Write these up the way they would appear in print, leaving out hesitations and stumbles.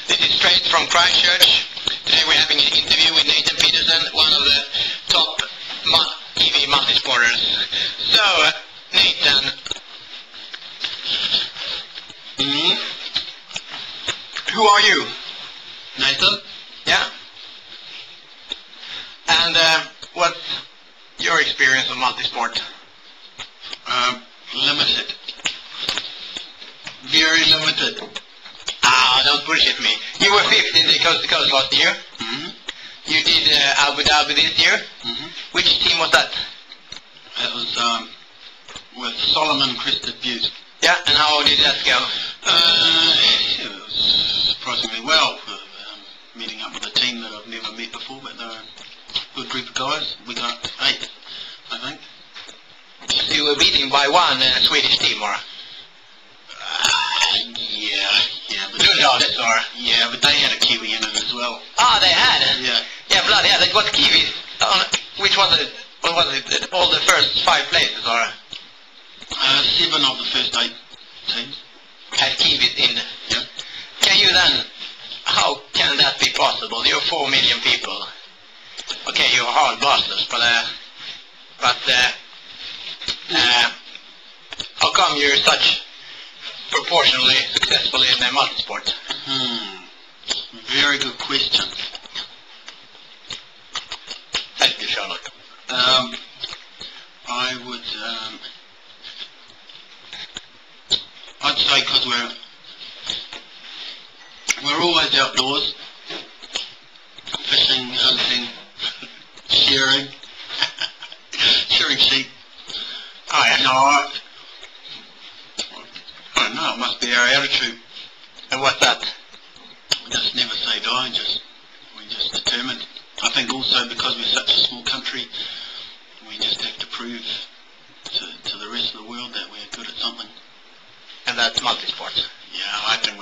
This is straight from Christchurch. Today we're having an interview with Nathan, one of the top TV multi-sporters. So, Nathan. Who are you? Nathan? Yeah. And what's your experience of multi-sport? Limited. Very limited. Don't bullshit me. You were fifth in the Coast to Coast last year. You did Abu Dhabi this year. Which team was that? It was with Solomon Crested Butte. Yeah, and how did that go? It was surprisingly well. Meeting up with a team that I've never met before, but they're a good group of guys. We got 8, I think. So you were beaten by one Swedish team, or? Yeah, but they had a Kiwi in it as well. They had? Yeah. Yeah, bloody hell, it was Kiwis. Which was it? What was it? All the first 5 places, or? 7 of the first 8 teams. Had Kiwis in. Yeah. Can you then, how can that be possible? You're 4 million people. Okay, you're hard bastards, but how come you're such proportionally successful in multi-sport? Very good question. Thank you, Charlotte. I would, I'd say because we're always outdoors, fishing, hunting, shearing sheep. Oh, yeah. No, I don't know, it must be our attitude. And what's that? We just never say die, we're just determined. I think also because we're such a small country, we just have to prove to the rest of the world that we're good at something. And that's multi-sport. Yeah, I think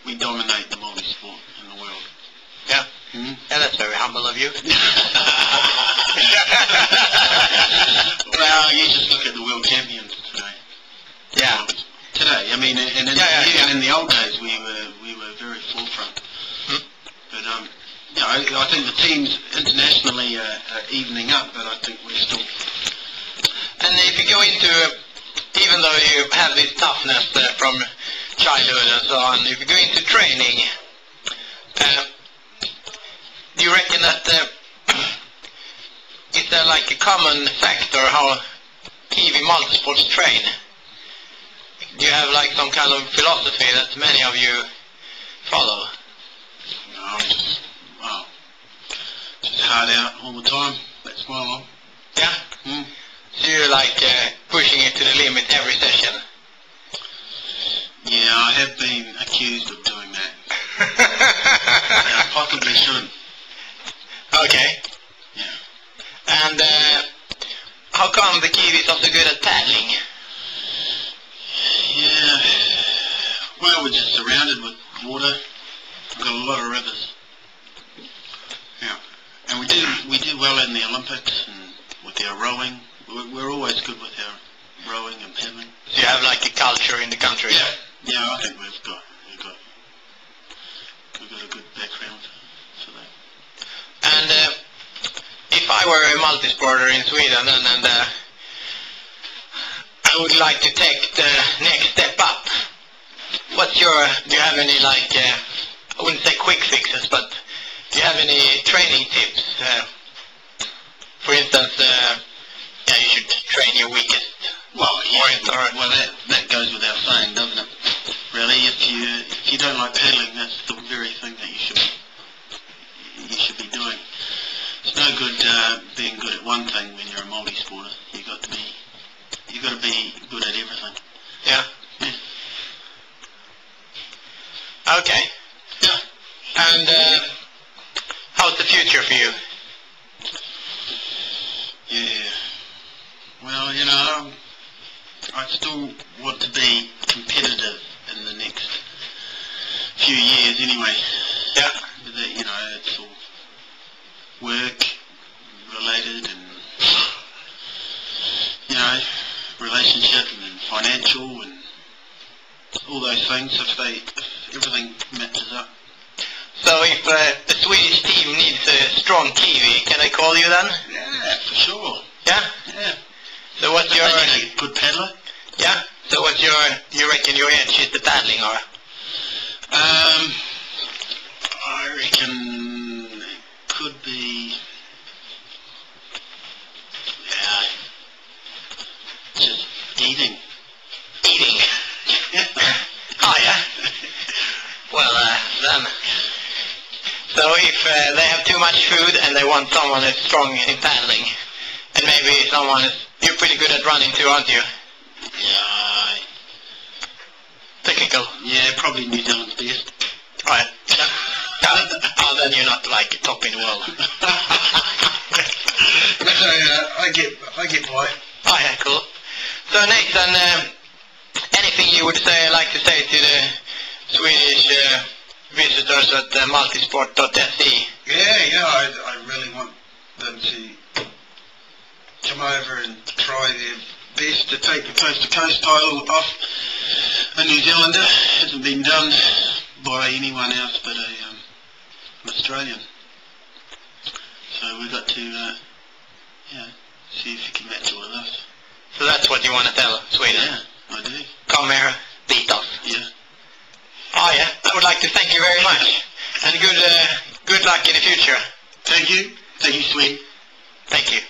we dominate the multi-sport in the world. Yeah? Yeah, that's very humble of you. Well, you just look at the world champions today. Yeah. Today, I mean, and in the old days we were very forefront. But I think the teams internationally are evening up, but I think we're still. And if you go into, even though you have this toughness from childhood and so on, if you go into training, do you reckon that is there like a common factor how TV multisports train? Do you have like some kind of philosophy that many of you follow? No, just hard out all the time. That's my one. Yeah? So you're like pushing it to the limit every session? Yeah, I have been accused of doing that. I possibly shouldn't. Okay. Yeah. And how come the Kiwis are so good at paddling? Yeah. Well, we're just surrounded with water. We've got a lot of rivers. Yeah. And we do well in the Olympics and with our rowing. We're always good with our rowing and paddling. So you have like a culture in the country? Yeah. Yeah, I think we've got a good background for that. And if I were a multi-sporter in Sweden and I would like to take the next step up, do you have any like, I wouldn't say quick fixes, but do you have any training tips? For instance, you should train your weakest. Well, that goes without saying, doesn't it? Really, if you don't like paddling, that's the very thing that you should be doing. It's no good being good at one thing when you're a multi-sporter. You've got to be good at everything. Yeah. Okay. Yeah. And how's the future for you? Yeah. Well, I still want to be competitive in the next few years anyway. Yeah. But it's all work related and, relationship and financial and all those things. everything matches up. So if the Swedish team needs a strong Kiwi, can I call you then? Yeah, for sure. Yeah? Yeah. So what's your... a good paddler? Yeah? So what's your... You reckon your edge is the paddling, or...? I reckon it could be... Yeah. Just eating. Eating? Oh, yeah? Well, then... So if they have too much food and they want someone who's strong in paddling, and maybe someone is... You're pretty good at running too, aren't you? Yeah. Technical. Yeah, probably New Zealand's best. Right. Yeah. Oh, then you're not like top in the world. So I get by. Oh, yeah, cool. So Nathan, anything you would like to say to the Swedish visitors at multisport.se? Yeah, I really want them to come over and try their best to take the coast-to-coast title off a New Zealander. It hasn't been done by anyone else but an Australian. So we've got to see if you can match it with us. So that's what you want to tell Sweden? Yeah, I do. Come here, beat us. Yeah. Oh yeah, I would like to thank you very much. And good luck in the future. Thank you. Thank you, Sweden. Thank you.